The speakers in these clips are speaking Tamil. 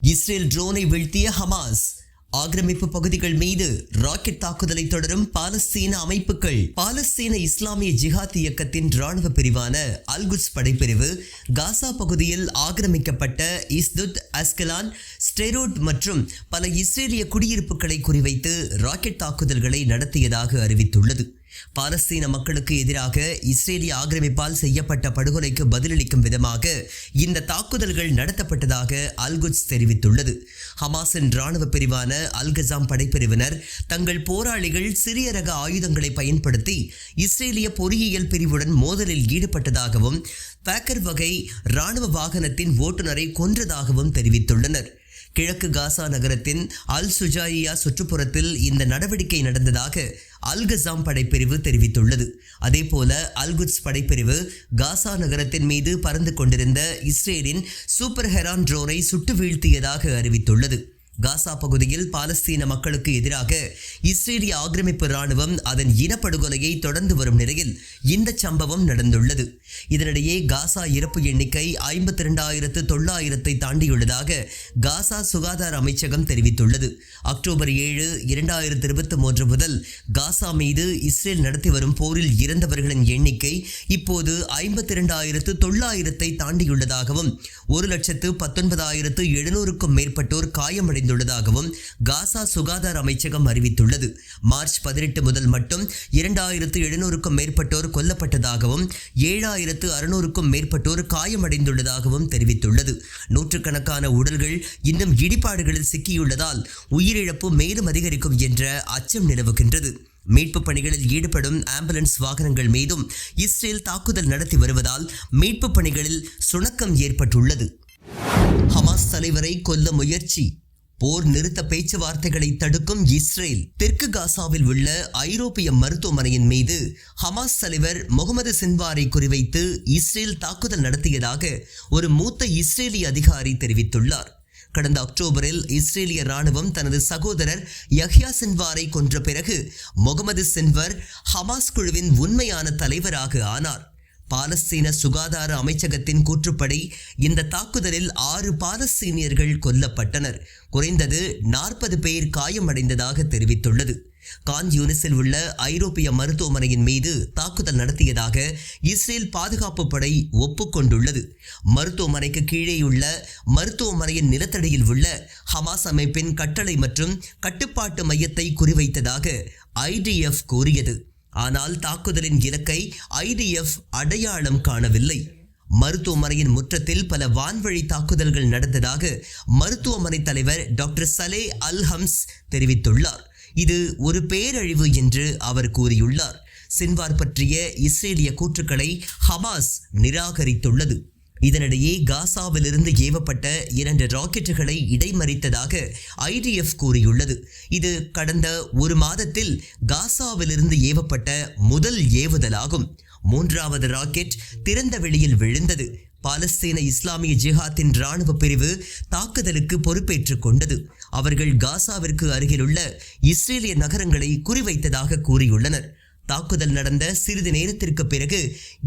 இஸ்ரேல் ட்ரோனை வீழ்த்திய ஹமாஸ். ஆக்கிரமிப்பு பகுதிகள் மீது ராக்கெட் தாக்குதலை தொடரும் பாலஸ்தீன அமைப்புகள். பாலஸ்தீன இஸ்லாமிய ஜிஹாத் இயக்கத்தின் ராணுவ பிரிவான அல்குட்ஸ் படைப்பிரிவு காசா பகுதியில் ஆக்கிரமிக்கப்பட்ட இஸ்துத், அஸ்கலான், ஸ்டெரோட் மற்றும் பல இஸ்ரேலிய குடியிருப்புகளை குறிவைத்து ராக்கெட் தாக்குதல்களை நடத்தியதாக அறிவித்துள்ளது. பாலஸ்தீன மக்களுக்கு எதிராக இஸ்ரேலிய ஆக்கிரமிப்பால் செய்யப்பட்ட படுகொலைக்கு பதிலளிக்கும் விதமாக இந்த தாக்குதல்கள் நடத்தப்பட்டதாக அல்குட்ஸ் தெரிவித்துள்ளது. ஹமாஸின் ராணுவ பிரிவான அல்-கஸாம் படைப்பிரிவினர் தங்கள் போராளிகள் சிறிய ரக ஆயுதங்களை பயன்படுத்தி இஸ்ரேலிய பொறியியல் பிரிவுடன் மோதலில் ஈடுபட்டதாகவும் பேக்கர் வகை ராணுவ வாகனத்தின் ஓட்டுநரை கொன்றதாகவும் தெரிவித்துள்ளனர். கிழக்கு காசா நகரத்தின் அல் சுஜாயியா சுற்றுப்புறத்தில் இந்த நடவடிக்கை நடந்ததாக அல்-கஸாம் படைப்பிரிவு தெரிவித்துள்ளது. அதேபோல அல்குட்ஸ் படைப்பிரிவு காசா நகரத்தின் மீது பறந்து கொண்டிருந்த இஸ்ரேலின் சூப்பர் ஹெரான் ட்ரோனை சுட்டு வீழ்த்தியதாக அறிவித்துள்ளது. காசா பகுதியில் பாலஸ்தீன மக்களுக்கு எதிராக இஸ்ரேலிய ஆக்கிரமிப்பு ராணுவம் அதன் இனப்படுகொலையை தொடர்ந்து வரும் நிலையில் இந்த சம்பவம் நடந்துள்ளது. இதனிடையே காசா இறப்பு எண்ணிக்கை 52,900 தாண்டியுள்ளதாக காசா சுகாதார அமைச்சகம் தெரிவித்துள்ளது. அக்டோபர் 7, 2023 முதல் காசா மீது இஸ்ரேல் நடத்தி வரும் போரில் இறந்தவர்களின் எண்ணிக்கை இப்போது 52,900 தாண்டியுள்ளதாகவும் 1,19,700க்கும் மேற்பட்டோர் காயமடைந்துள்ளதாகவும் காசா சுகாதார அமைச்சகம் அறிவித்துள்ளது. மார்ச் 18 முதல் மட்டும் 2,700க்கும் மேற்பட்டோர் கொல்லப்பட்டதாகவும் 7,600க்கும் மேற்பட்டோர் காயமடைந்துள்ளதாகவும் தெரிவித்துள்ளது. நூற்றுக்கணக்கான உடல்கள் இன்னும் இடிபாடுகளில் சிக்கியுள்ளதால் உயிரிழப்பு மேலும் அதிகரிக்கும் என்ற அச்சம் நிலவுகின்றது. மீட்பு பணிகளில் ஈடுபடும் ஆம்புலன்ஸ் வாகனங்கள் மீதும் இஸ்ரேல் தாக்குதல் நடத்தி வருவதால் மீட்பு பணிகளில் சுணக்கம் ஏற்பட்டுள்ளது. ஹமாஸ் தலைவரை கொல்ல முயற்சி. போர் நிறுத்த பேச்சுவார்த்தைகளை தடுக்கும் இஸ்ரேல். தெற்கு காசாவில் உள்ள ஐரோப்பிய மருத்துவமனையின் மீது ஹமாஸ் தலைவர் முகமது சின்வாரை குறிவைத்து இஸ்ரேல் தாக்குதல் நடத்தியதாக ஒரு மூத்த இஸ்ரேலிய அதிகாரி தெரிவித்துள்ளார். கடந்த அக்டோபரில் இஸ்ரேலிய ராணுவம் தனது சகோதரர் யஹ்யா சின்வாரை கொன்ற பிறகு முகமது சின்வர் ஹமாஸ் குழுவின் உண்மையான தலைவராக ஆனார். பாலஸ்தீன சுகாதார அமைச்சகத்தின் கூற்றுப்படி இந்த தாக்குதலில் 6 பாலஸ்தீனியர்கள் கொல்லப்பட்டனர். குறைந்தது 40 பேர் காயமடைந்ததாக தெரிவித்துள்ளது. கான் யூனிஸில் உள்ள ஐரோப்பிய மருத்துவமனையின் மீது தாக்குதல் நடத்தியதாக இஸ்ரேல் பாதுகாப்பு படை ஒப்புக்கொண்டுள்ளது. மருத்துவமனைக்கு கீழேயுள்ள மருத்துவமனையின் நிலத்தடியில் உள்ள ஹமாஸ் அமைப்பின் கட்டளை மற்றும் கட்டுப்பாட்டு மையத்தை குறிவைத்ததாக IDF கூறியது. ஆனால் தாக்குதலின் இலக்கை IDF அடையாளம் காணவில்லை. மருத்துவமனையின் முற்றத்தில் பல வான்வழி தாக்குதல்கள் நடந்ததாக மருத்துவமனை தலைவர் டாக்டர் சலே அல் ஹம்ஸ் தெரிவித்துள்ளார். இது ஒரு பேரழிவு என்று அவர் கூறியுள்ளார். சின்வார் பற்றிய இஸ்ரேலிய கூற்றுக்களை ஹமாஸ் நிராகரித்துள்ளது. இதனிடையே காசாவிலிருந்து ஏவப்பட்ட 2 ராக்கெட்டுகளை இடைமறித்ததாக IDF கூறியுள்ளது. இது கடந்த ஒரு மாதத்தில் காசாவிலிருந்து ஏவப்பட்ட முதல் ஏவுதலாகும். 3வது ராக்கெட் திறந்த வெளியில் விழுந்தது. பாலஸ்தீன இஸ்லாமிய ஜிஹாத்தின் ராணுவ பிரிவு தாக்குதலுக்கு பொறுப்பேற்றுக் கொண்டது. அவர்கள் காசாவிற்கு அருகிலுள்ள இஸ்ரேலிய நகரங்களை குறிவைத்ததாக கூறியுள்ளனர். தாக்குதல் நடந்த சிறிது நேரத்திற்கு பிறகு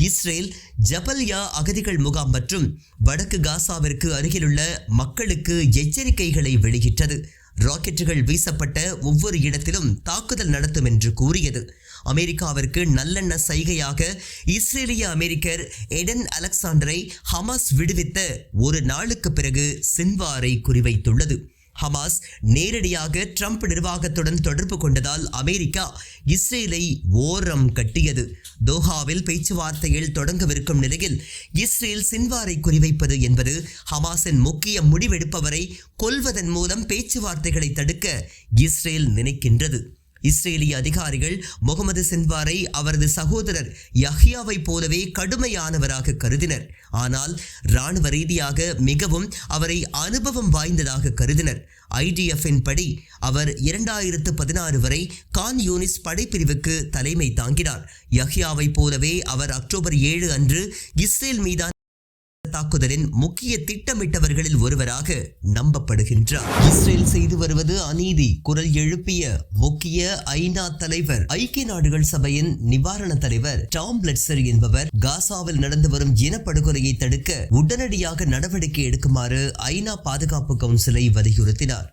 இஸ்ரேல் ஜபல்யா அகதிகள் முகாம் மற்றும் வடக்கு காசாவிற்கு அருகிலுள்ள மக்களுக்கு எச்சரிக்கைகளை வெளியிட்டது. ராக்கெட்டுகள் வீசப்பட்ட ஒவ்வொரு இடத்திலும் தாக்குதல் நடத்தும் என்று கூறியது. அமெரிக்காவிற்கு நல்லெண்ண சைகையாக இஸ்ரேலிய அமெரிக்கர் எடன் அலெக்சாண்டரை ஹமாஸ் விடுவித்த ஒரு நாளுக்கு பிறகு சின்வாரை குறிவைத்துள்ளது. ஹமாஸ் நேரடியாக ட்ரம்ப் நிர்வாகத்துடன் தொடர்பு கொண்டதால் அமெரிக்கா இஸ்ரேலை ஓரம் கட்டியது. தோஹாவில் பேச்சுவார்த்தையில் தொடங்கவிருக்கும் நிலையில் இஸ்ரேல் சின்வாரை குறிவைப்பது என்பது ஹமாஸின் முக்கிய முடிவெடுப்பவரை கொல்வதன் மூலம் பேச்சுவார்த்தைகளை தடுக்க இஸ்ரேல் நினைக்கின்றது. இஸ்ரேலிய அதிகாரிகள் முகமது சின்வாரை அவரது சகோதரர் யஹ்யாவை போலவே கடுமையானவராக கருதினர். ஆனால் இராணுவ ரீதியாக மிகவும் அவரை அனுபவம் வாய்ந்ததாக கருதினர். IDF-இன் படி அவர் 2016 வரை கான் யூனிஸ் படைப்பிரிவுக்கு தலைமை தாங்கினார். யஹ்யாவை போலவே அவர் அக்டோபர் 7 அன்று இஸ்ரேல் மீதான தாக்குதலின் முக்கிய திட்டமிட்டவர்களில் ஒருவராக நம்பப்படுகின்றார். இஸ்ரேல் செய்து வருவது அநீதி குரல் எழுப்பிய முக்கிய ஐநா தலைவர், ஐக்கிய நாடுகள் சபையின் நிவாரண தலைவர் டாம் பிளட்சர் என்பவர் காசாவில் நடந்து வரும் இனப்படுகொலையை தடுக்க உடனடியாக நடவடிக்கை எடுக்குமாறு ஐநா பாதுகாப்பு கவுன்சிலை வலியுறுத்தினார்.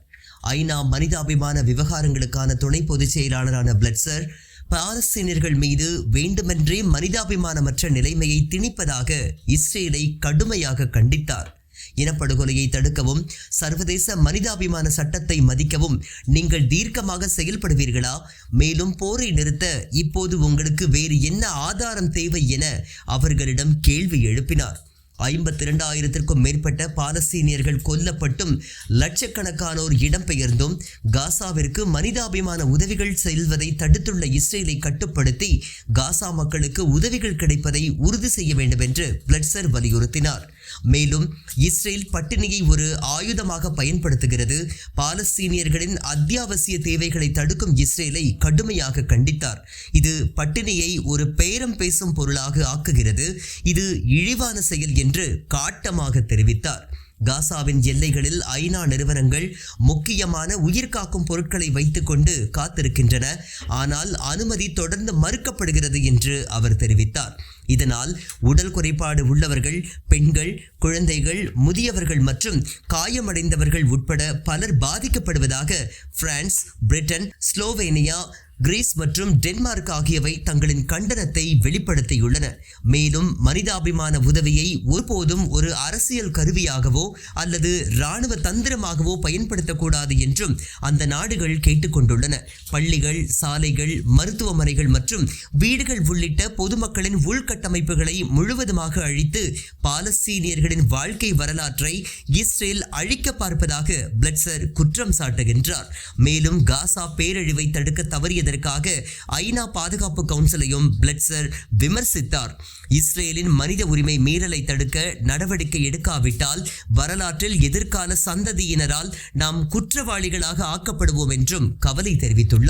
ஐநா மனிதாபிமான விவகாரங்களுக்கான துணை பொதுச் செயலாளரான பிளட்சர் பாலஸ்தீனியர்கள் மீது வேண்டுமென்றே மனிதாபிமானமற்ற நிலைமையை திணிப்பதாக இஸ்ரேலை கடுமையாக கண்டித்தார். இனப்படுகொலையை தடுக்கவும் சர்வதேச மனிதாபிமான சட்டத்தை மதிக்கவும் நீங்கள் தீர்க்கமாக செயல்படுவீர்களா? மேலும் போரை நிறுத்த இப்போது உங்களுக்கு வேறு என்ன ஆதாரம் தேவை என அவர்களிடம் கேள்வி எழுப்பினார். 52,000க்கும் மேற்பட்ட பாலஸ்தீனியர்கள் கொல்லப்பட்டும் லட்சக்கணக்கானோர் இடம்பெயர்ந்தும் காசாவிற்கு மனிதாபிமான உதவிகள் செல்வதை தடுத்துள்ள இஸ்ரேலை கட்டுப்படுத்தி காசா மக்களுக்கு உதவிகள் கிடைப்பதை உறுதி செய்ய வேண்டும் என்று பிளட்சர் வலியுறுத்தினார். மேலும் இஸ்ரேல் பட்டினியை ஒரு ஆயுதமாக பயன்படுத்துகிறது, பாலஸ்தீனியர்களின் அத்தியாவசிய தேவைகளை தடுக்கும் இஸ்ரேலை கடுமையாக கண்டித்தார். இது பட்டினியை ஒரு பேரம் பேசும் பொருளாக ஆக்குகிறது, இது இழிவான செயல் என்று காட்டமாக தெரிவித்தார். காசாவின் எல்லைகளில் ஐநா நிறுவனங்கள் முக்கியமான உயிர்காக்கும் பொருட்களை வைத்துக் கொண்டு காத்திருக்கின்றன, ஆனால் அனுமதி தொடர்ந்து மறுக்கப்படுகிறது என்று அவர் தெரிவித்தார். இதனால் உடல் குறைபாடு உள்ளவர்கள், பெண்கள், குழந்தைகள், முதியவர்கள் மற்றும் காயமடைந்தவர்கள் உட்பட பலர் பாதிக்கப்படுவதாக பிரான்ஸ், பிரிட்டன், ஸ்லோவேனியா, கிரீஸ் மற்றும் டென்மார்க் ஆகியவை தங்களின் கண்டனத்தை வெளிப்படுத்தியுள்ளன. மேலும் மனிதாபிமான உதவியை ஒருபோதும் ஒரு அரசியல் கருவியாகவோ அல்லது இராணுவ தந்திரமாகவோ பயன்படுத்தக்கூடாது என்றும் அந்த நாடுகள் கேட்டுக்கொண்டுள்ளன. பள்ளிகள், சாலைகள், மருத்துவமனைகள் மற்றும் வீடுகள் உள்ளிட்ட பொதுமக்களின் உள்கட்டமைப்புகளை முழுவதுமாக அழித்து பாலஸ்தீனியர்களின் வாழ்க்கை வரலாற்றை இஸ்ரேல் அழிக்க பார்ப்பதாக பிளட்சர் குற்றம் சாட்டுகின்றார். மேலும் காசா பேரழிவை தடுக்க தவறியதற்காக ஐநா பாதுகாப்பு கவுன்சிலையும் பிளட்சர் விமர்சித்தார். இஸ்ரேலின் மனித உரிமை மீறலை தடுக்க நடவடிக்கை எடுக்காவிட்டால் வரலாற்றில் எதிர்கால சந்ததியினரால் நாம் குற்றவாளிகளாக ஆக்கப்படுவோம் என்றும் கவலை தெரிவித்துள்ளார்.